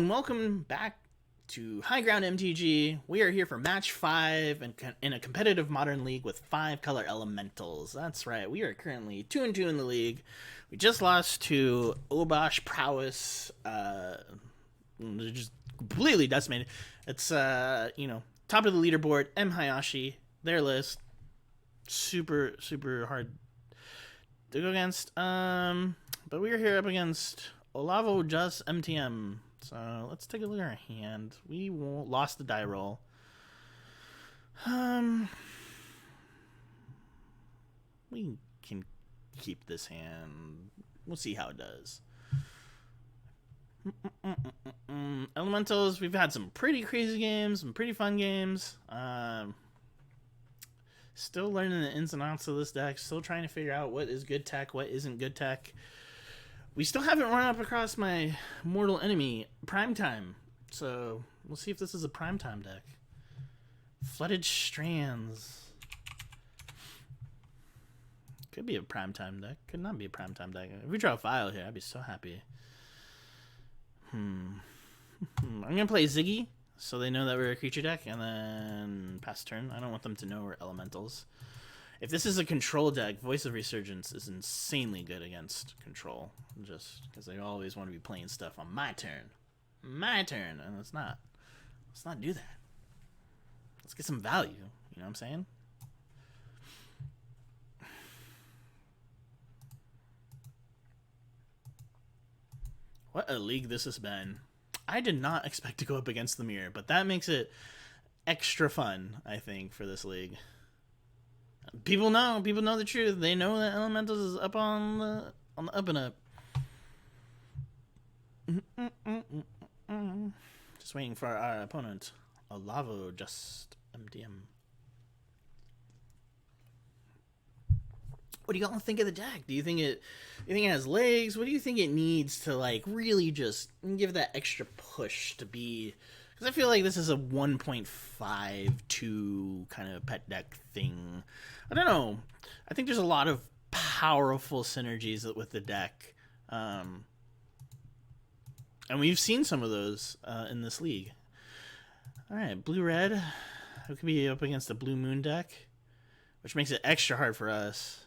and welcome back to High Ground MTG. We are here for match 5 in a competitive modern league with 5 color elementals. That's right, we are currently 2-2 in the league. We just lost to Obosh Prowess. They're just completely decimated. It's, top of the leaderboard, M. Hayashi, their list. Super hard to go against. But we are here up against Olavo Just MTM. So let's take a look at our hand. We lost the die roll. We can keep this hand. We'll see how it does. Elementals, we've had some pretty crazy games, some pretty fun games. Still learning the ins and outs of this deck. Still trying to figure out what is good tech, what isn't good tech. We still haven't run up across my mortal enemy, Primetime. So we'll see if this is a Primetime deck. Flooded Strands. Could be a Primetime deck. Could not be a Primetime deck. If we draw a file here, I'd be so happy. I'm going to play Ziggy, so they know that we're a creature deck, and then pass turn. I don't want them to know we're elementals. If this is a control deck, Voice of Resurgence is insanely good against control. Just because they always want to be playing stuff on my turn. My turn. And it's not. Let's not do that. Let's get some value. You know what I'm saying? What a league this has been. I did not expect to go up against the mirror, but that makes it extra fun, I think, for this league. People know the truth. They know that Elementals is up on the up and up. Just waiting for our opponent, Olavo Just MDM. What do y'all think of the deck? Do you think it has legs? What do you think it needs to like really just give that extra push to be? Because I feel like this is a 1.52 kind of pet deck thing. I don't know. I think there's a lot of powerful synergies with the deck. And we've seen some of those in this league. Alright, blue-red. It could be up against a blue moon deck, which makes it extra hard for us.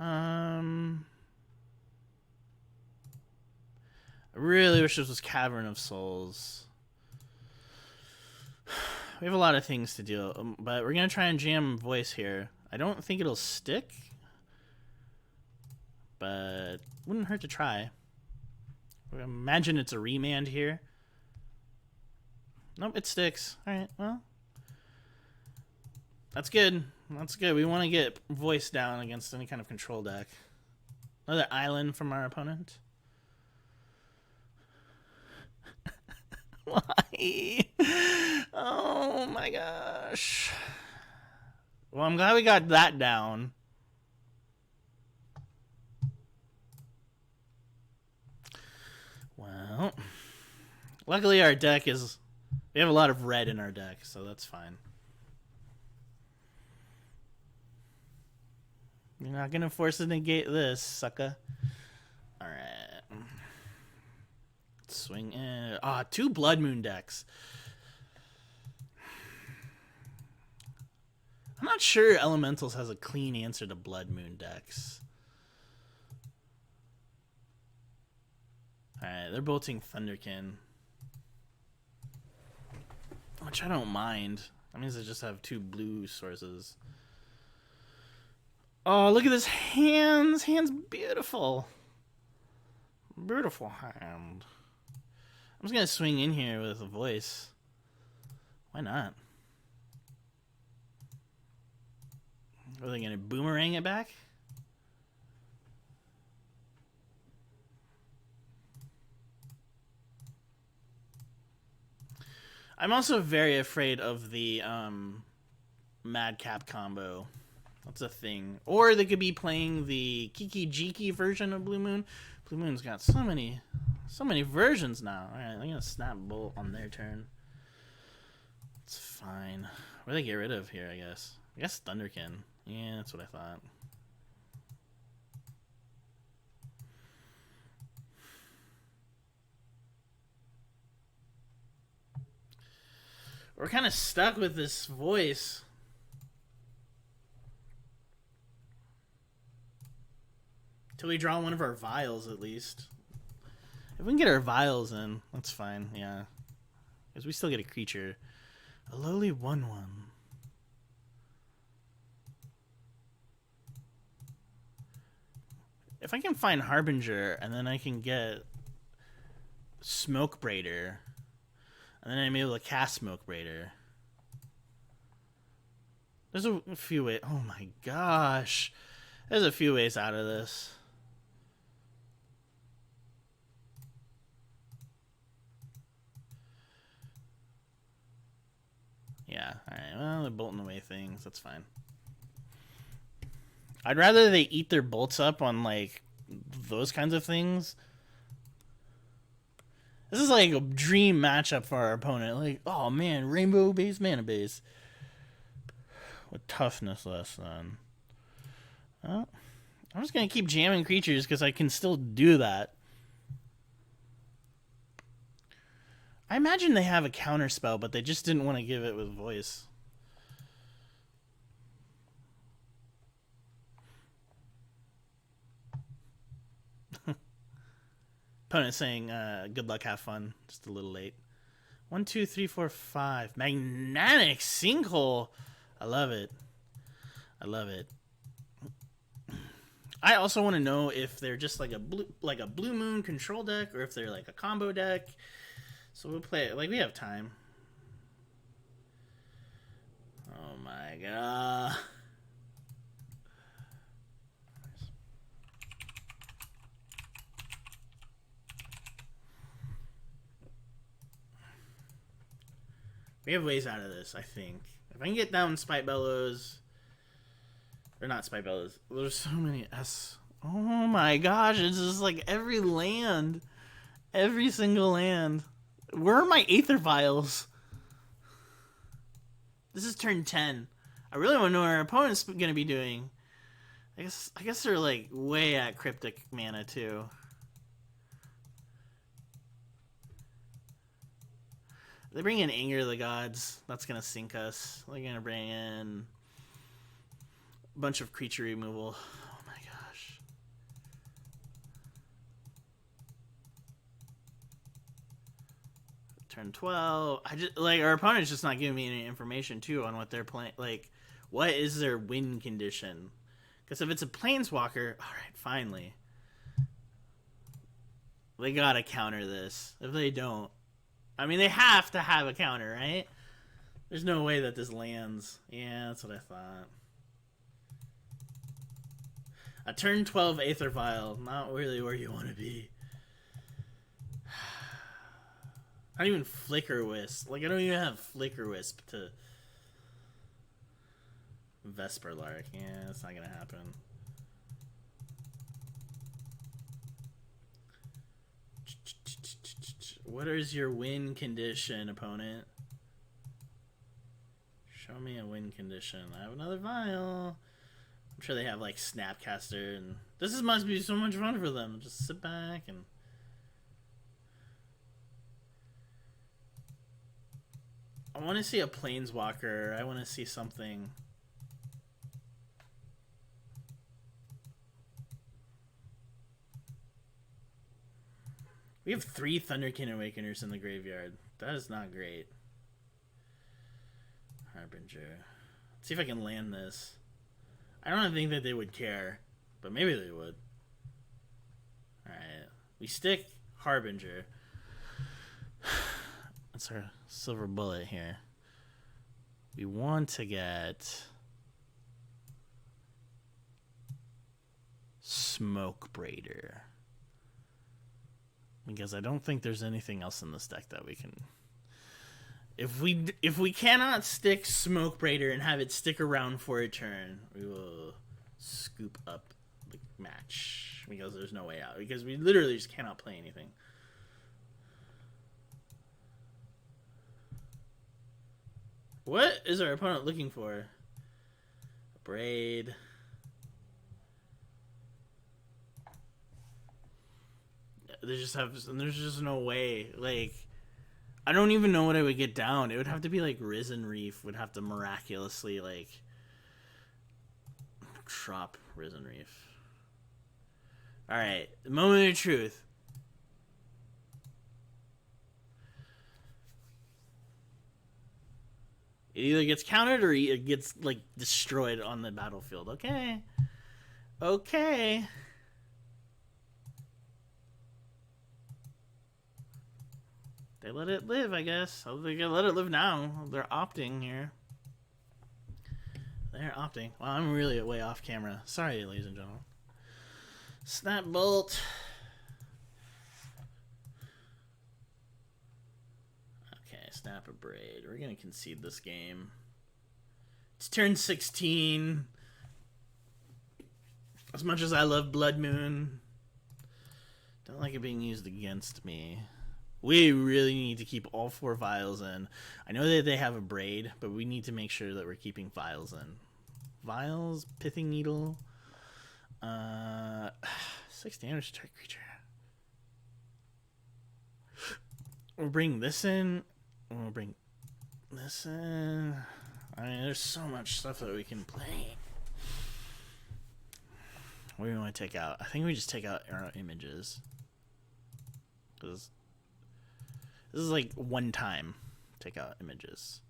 I really wish this was Cavern of Souls. We have a lot of things to do, but we're going to try and jam Voice here. I don't think it'll stick, but wouldn't hurt to try. I imagine it's a remand here. Nope, it sticks. Alright, well. That's good. That's good. We want to get Voice down against any kind of control deck. Another island from our opponent. Why? Oh my gosh. Well, I'm glad we got that down. Well, luckily our deck is... We have a lot of red in our deck, so that's fine. You're not going to force to negate this, sucker. Alright. Swing in. Ah, 2 Blood Moon decks. I'm not sure Elementals has a clean answer to Blood Moon decks. Alright, they're bolting Thunderkin, which I don't mind. That means they just have 2 blue sources. Oh, look at this hand. Hand's beautiful. Beautiful hand. I'm just going to swing in here with a Voice. Why not? Are they going to boomerang it back? I'm also very afraid of the Madcap combo. That's a thing. Or they could be playing the KyGuy version of Blue Moon. Blue Moon's got so many versions now. Alright, I'm gonna snap Bolt on their turn. It's fine. What do they get rid of here, I guess? I guess Thunderkin. Yeah, that's what I thought. We're kind of stuck with this voice. Till we draw one of our vials, at least. If we can get our vials in, that's fine, yeah. Because we still get a creature. A lowly 1/1. If I can find Harbinger, and then I can get Smoke Braider, and then I'm able to cast Smoke Braider. There's a few ways. Oh my gosh. There's a few ways out of this. Yeah, alright. Well, they're bolting away things. That's fine. I'd rather they eat their bolts up on, like, those kinds of things. This is like a dream matchup for our opponent. Like, oh man, rainbow base, mana base. With toughness less than. Well, I'm just going to keep jamming creatures because I can still do that. I imagine they have a counter spell, but they just didn't want to give it with voice. Opponent saying, good luck, have fun. Just a little late. 1, 2, 3, 4, 5. Magnetic Sinkhole. I love it. I love it. I also want to know if they're just like a blue moon control deck, or if they're like a combo deck. So we'll play it. Like, we have time. Oh my god. We have ways out of this, I think. If I can get down Spite Bellows... Or not Spite Bellows. There's so many S... Oh my gosh, it's just like every land. Every single land. Where are my Aether Vials? This is turn 10. I really want to know what our opponent's going to be doing. I guess they're like way at Cryptic mana too. They bring in Anger of the Gods. That's going to sink us. They're going to bring in a bunch of creature removal. Oh my gosh. Turn 12. Our opponent's just not giving me any information too on what they're playing. Like, what is their win condition? Because if it's a Planeswalker, alright, finally. They gotta counter this. If they don't, I mean, they have to have a counter, right? There's no way that this lands. Yeah, that's what I thought. A turn 12 Aether Vial. Not really where you want to be. Not even Flicker Wisp. Like, I don't even have Flicker Wisp to... Vesper Lark. Yeah, that's not gonna happen. What is your win condition, opponent? Show me a win condition. I have another vial. I'm sure they have like Snapcaster, and this must be so much fun for them. Just sit back and I want to see a Planeswalker. I want to see something. We have 3 Thunderkin Awakeners in the graveyard. That is not great. Harbinger. Let's see if I can land this. I don't think that they would care, but maybe they would. Alright. We stick Harbinger. That's our silver bullet here. We want to get Smoke Braider. Because I don't think there's anything else in this deck that we can... If we cannot stick Smoke Braider and have it stick around for a turn, we will scoop up the match. Because there's no way out. Because we literally just cannot play anything. What is our opponent looking for? A Braid... there's just no way. Like, I don't even know what I would get down. It would have to be like Risen Reef would have to miraculously like drop Risen Reef. All right, the moment of truth. It either gets countered or it gets like destroyed on the battlefield. Okay. Okay. They let it live, I guess. Oh, they're gonna let it live now. They're opting here. They're opting. Wow, I'm really way off camera. Sorry, ladies and gentlemen. Snap Bolt. Okay, snap a braid. We're gonna concede this game. It's turn 16. As much as I love Blood Moon, don't like it being used against me. We really need to keep all 4 vials in. I know that they have a braid, but we need to make sure that we're keeping vials in. Vials, Pithing Needle. 6 damage to target creature. We'll bring this in. We'll bring this in. I mean, there's so much stuff that we can play. What do we want to take out? I think we just take out our images. Because this is like one time. Take out images.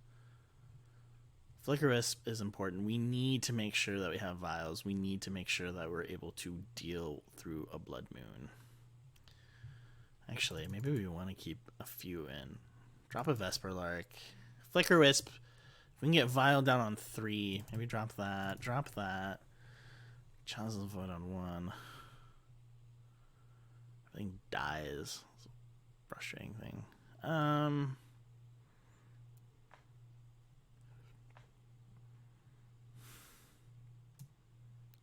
Flicker Wisp is important. We need to make sure that we have vials. We need to make sure that we're able to deal through a Blood Moon. Actually, maybe we want to keep a few in. Drop a Vesper Lark. Flicker Wisp. If we can get Vial down on 3, maybe drop that. Drop that. Chalice of the Void on 1. I think dies. It's a frustrating thing.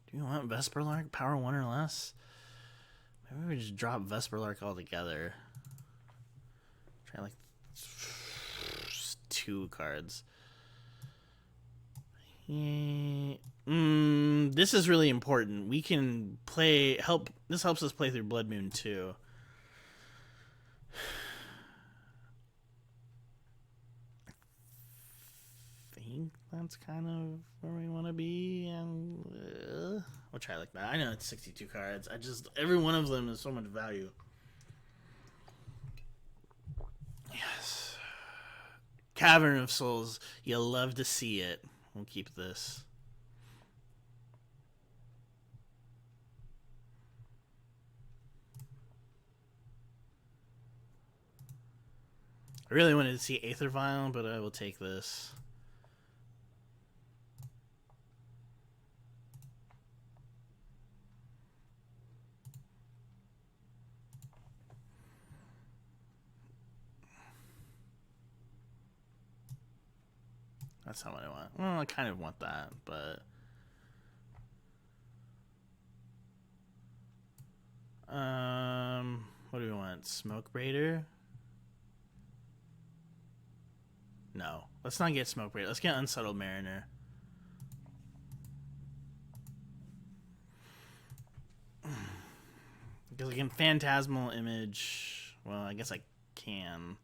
Do you want Vesper Lark? Power 1 or less? Maybe we just drop Vesper Lark altogether. Try like 2 cards. This is really important. We can play this helps us play through Blood Moon too. I think that's kind of where we want to be, and we'll try like that. I know it's 62 cards. Every one of them is so much value. Yes. Cavern of Souls. You'll love to see it. We'll keep this. I really wanted to see Aether Vial, but I will take this. That's not what I want. Well, I kind of want that, but what do we want? Smoke Braider? No. Let's not get Smoke Braider. Let's get Unsettled Mariner. Because again, Phantasmal Image. Well, I guess I can.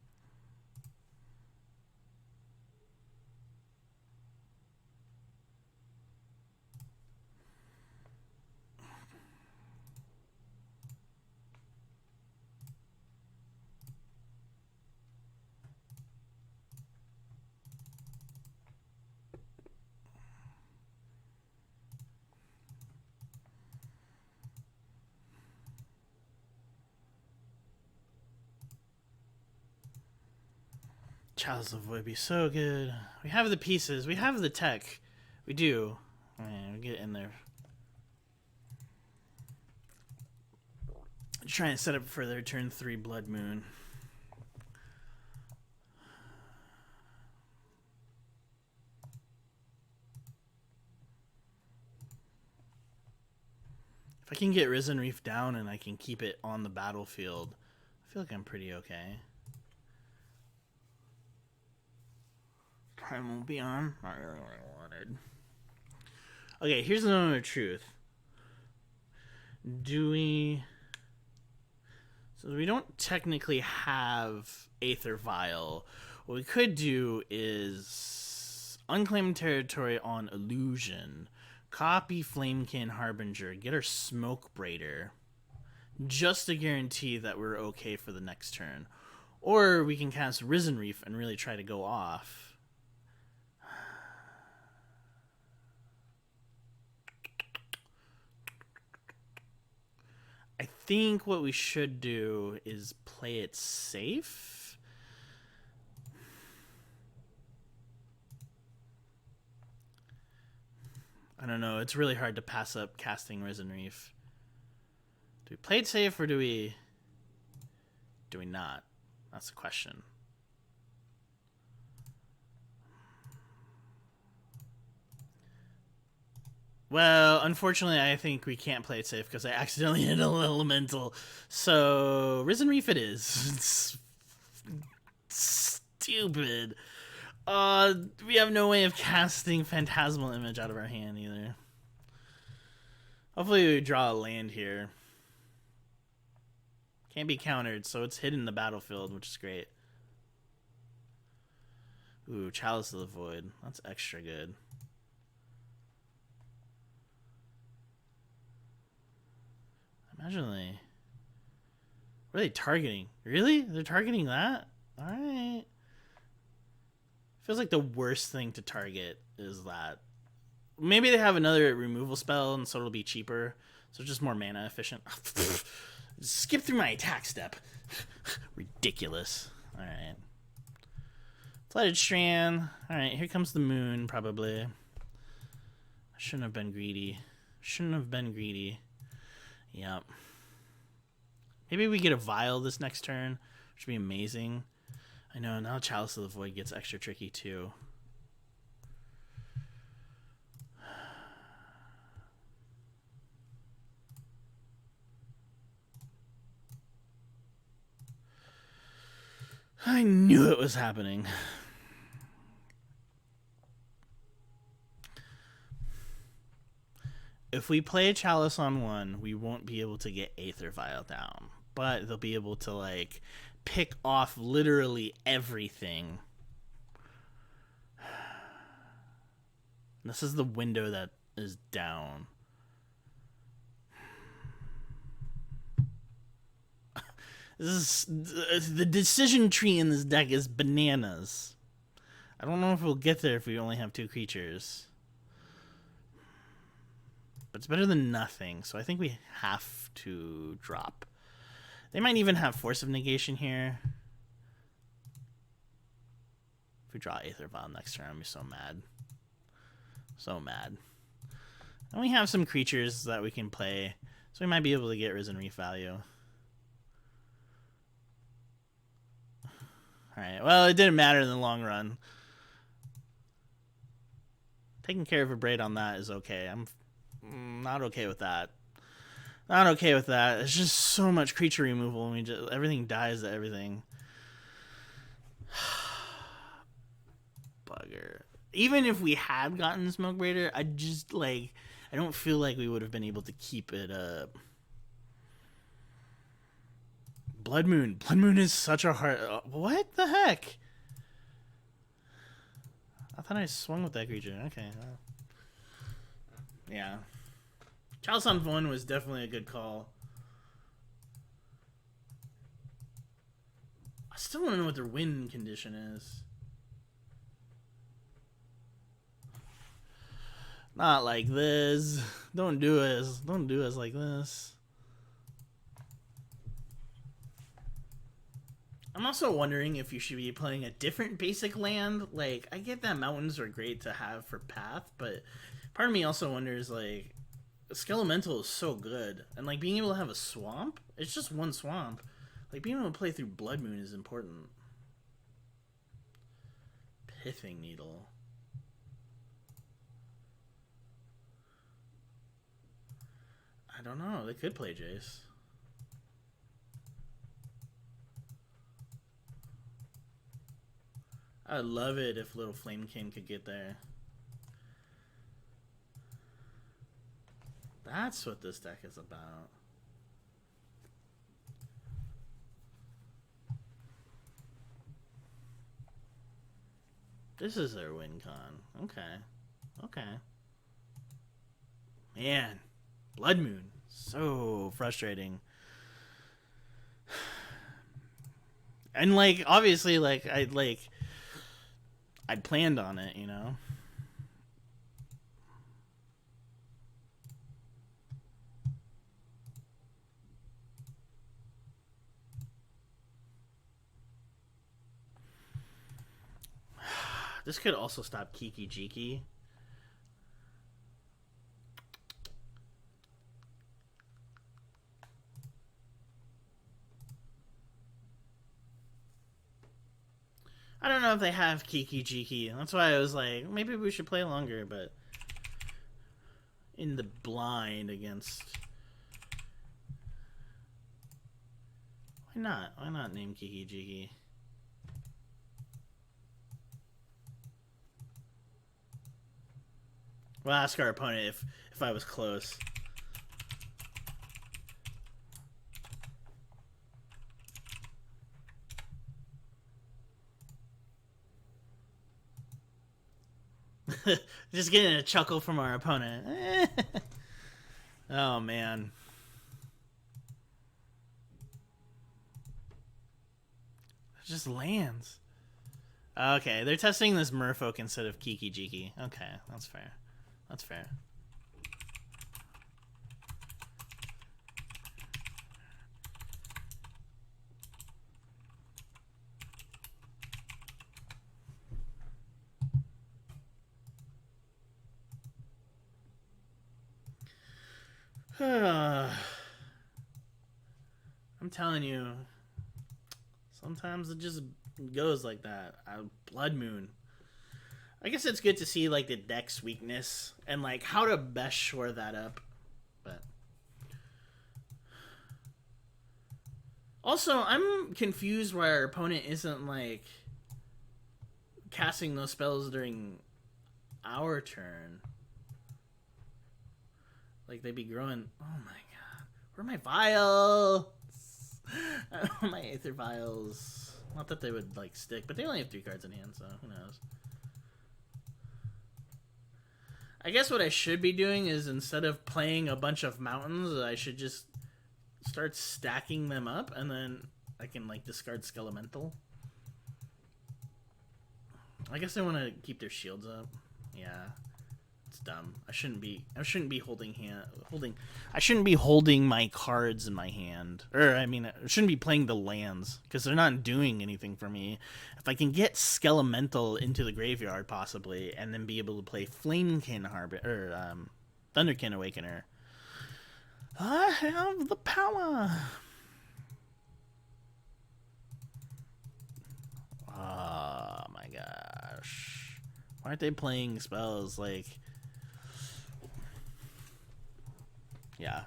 Chalice of Void would be so good. We have the pieces. We have the tech. We do. Man, we get in there. Try and set up for their turn 3 Blood Moon. If I can get Risen Reef down and I can keep it on the battlefield, I feel like I'm pretty okay. Time won't be on. Not really what I wanted. Okay, here's the moment of truth. Do we... So we don't technically have Aether Vial. What we could do is unclaimed territory on Illusion, copy Flamekin Harbinger, get our Smoke Braider, just to guarantee that we're okay for the next turn. Or we can cast Risen Reef and really try to go off. I think what we should do is play it safe. I don't know. It's really hard to pass up casting Risen Reef. Do we play it safe or do we not? That's the question. Well, unfortunately, I think we can't play it safe because I accidentally hit an elemental. So, Risen Reef it is. It's stupid. We have no way of casting Phantasmal Image out of our hand either. Hopefully we draw a land here. Can't be countered, so it's hidden in the battlefield, which is great. Ooh, Chalice of the Void. That's extra good. Imagine they... What are they targeting? Really? They're targeting that? Alright. Feels like the worst thing to target is that. Maybe they have another removal spell, and so it'll be cheaper. So just more mana efficient. Skip through my attack step. Ridiculous. Alright. Flooded Strand. Alright, here comes the moon, probably. I shouldn't have been greedy. Shouldn't have been greedy. Yep. Maybe we get a Vial this next turn, which would be amazing. I know, now Chalice of the Void gets extra tricky too. I knew it was happening. If we play a Chalice on one, we won't be able to get Aether Vial down. But they'll be able to, like, pick off literally everything. This is the window that is down. This is the decision tree in this deck is bananas. I don't know if we'll get there if we only have 2 creatures. But it's better than nothing, so I think we have to drop. They might even have Force of Negation here. If we draw Aether Vial next turn, I'll be so mad. So mad. And we have some creatures that we can play, so we might be able to get Risen Reef value. Alright, well, it didn't matter in the long run. Taking care of a Braid on that is okay. I'm not okay with that. Not okay with that. It's just so much creature removal. I mean, everything dies to everything. Bugger. Even if we had gotten Smoke Braider, I don't feel like we would have been able to keep it up. Blood Moon. Blood Moon is such a hard... what the heck? I thought I swung with that creature. Okay. Yeah. Chalice on 1 was definitely a good call. I still want to know what their win condition is. Not like this. Don't do us. Don't do us like this. I'm also wondering if you should be playing a different basic land. Like, I get that mountains are great to have for path, but part of me also wonders, like, Skelemental is so good. And, like, being able to have a swamp, it's just one swamp. Like, being able to play through Blood Moon is important. Pithing Needle. I don't know. They could play Jace. I'd love it if Little Flamekin could get there. That's what this deck is about. This is their win con. Okay. Okay. Man. Blood Moon. So frustrating. And like obviously like I planned on it, you know. This could also stop KyGuy. I don't know if they have KyGuy. That's why I was like, maybe we should play longer, but in the blind against. Why not? Why not name KyGuy? We'll ask our opponent if I was close. Just getting a chuckle from our opponent. Oh man. It just lands. Okay, they're testing this merfolk instead of KyGuy. Okay, that's fair. That's fair. I'm telling you, sometimes it just goes like that. Blood Moon. I guess it's good to see like the deck's weakness and like how to best shore that up. But also, I'm confused why our opponent isn't like casting those spells during our turn. Like they'd be growing. Oh my god, where are my vials? I don't want my Aether Vials. Not that they would like stick, but they only have 3 cards in hand, so who knows. I guess what I should be doing is instead of playing a bunch of mountains, I should just start stacking them up, and then I can like discard Skelemental. I guess they want to keep their shields up. Yeah, it's dumb. I shouldn't be holding I shouldn't be holding my cards in my hand. Or I mean, I shouldn't be playing the lands because they're not doing anything for me. If I can get Skelemental into the graveyard possibly, and then be able to play Flamekin Thunderkin Awakener, I have the power. Oh my gosh. Why aren't they playing spells like... Yeah.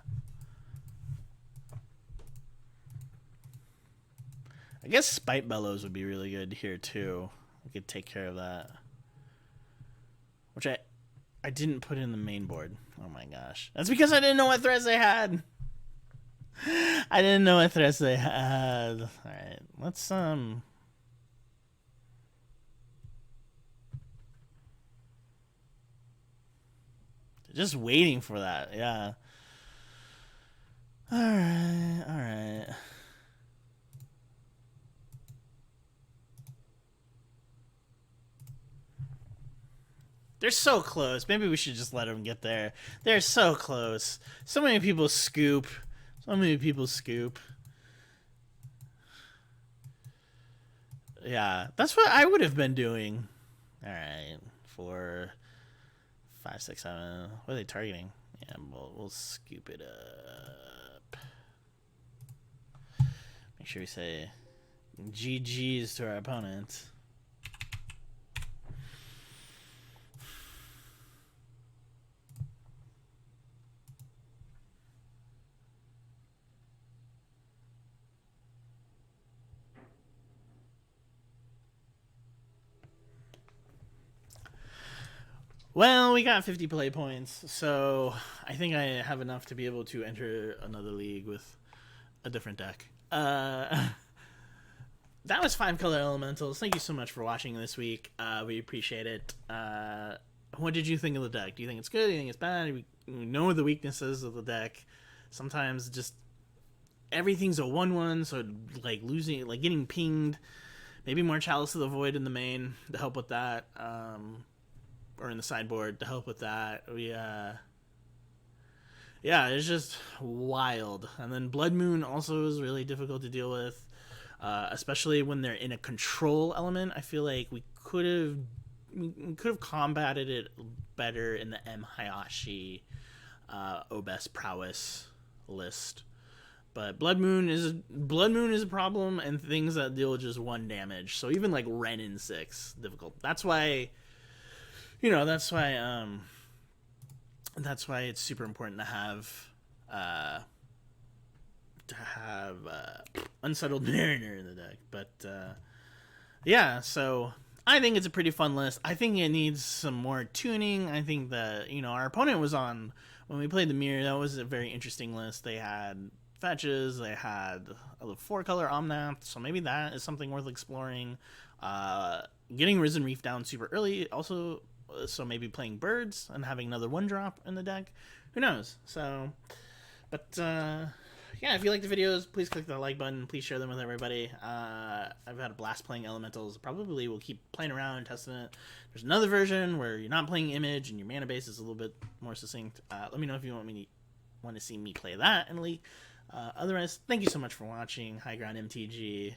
I guess Spite Bellows would be really good here too. I could take care of that. Which I didn't put in the main board. Oh my gosh. That's because I didn't know what threats they had. I didn't know what threats they had. Alright, let's just waiting for that, yeah. Alright, alright. They're so close. Maybe we should just let them get there. They're so close. So many people scoop. So many people scoop. Yeah, that's what I would have been doing. Alright, 4, 5, 6, 7. What are they targeting? Yeah, we'll scoop it up. Make sure we say GG's to our opponent. Well, we got 50 play points, so I think I have enough to be able to enter another league with a different deck. that was 5 color elementals. Thank you so much for watching this week. We appreciate it. What did you think of the deck? Do you think it's good? Do you think it's bad? We know the weaknesses of the deck. Sometimes just everything's a 1/1, so like losing, like getting pinged. Maybe more Chalice of the Void in the main to help with that, or in the sideboard to help with that. Yeah, it's just wild. And then Blood Moon also is really difficult to deal with, especially when they're in a control element. I feel like we could have combated it better in the M Hayashi Obes Prowess list. But Blood Moon is a problem, and things that deal just 1 damage. So even like Ren in 6 difficult. That's why it's super important to have Unsettled Mariner in the deck. But yeah, so I think it's a pretty fun list. I think it needs some more tuning. I think that, our opponent was on, when we played the Mirror, that was a very interesting list. They had fetches, they had a 4-color Omnath, so maybe that is something worth exploring. Getting Risen Reef down super early also, so maybe playing birds and having another 1-drop in the deck. Who knows? So, but yeah, if you like the videos, please click the like button. Please share them with everybody. I've had a blast playing elementals. Probably will keep playing around and testing it. There's another version where you're not playing Image and your mana base is a little bit more succinct. Let me know if you want to see me play that in League. Otherwise, thank you so much for watching High Ground MTG.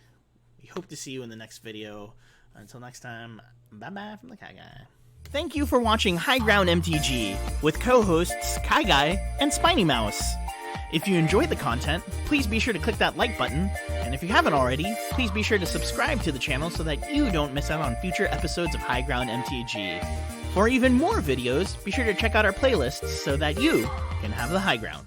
We hope to see you in the next video. Until next time, bye-bye from the KyGuy. Thank you for watching High Ground MTG with co-hosts KyGuy and Spiny Mouse. If you enjoyed the content, please be sure to click that like button, and if you haven't already, please be sure to subscribe to the channel so that you don't miss out on future episodes of High Ground MTG. For even more videos, be sure to check out our playlists so that you can have the high ground.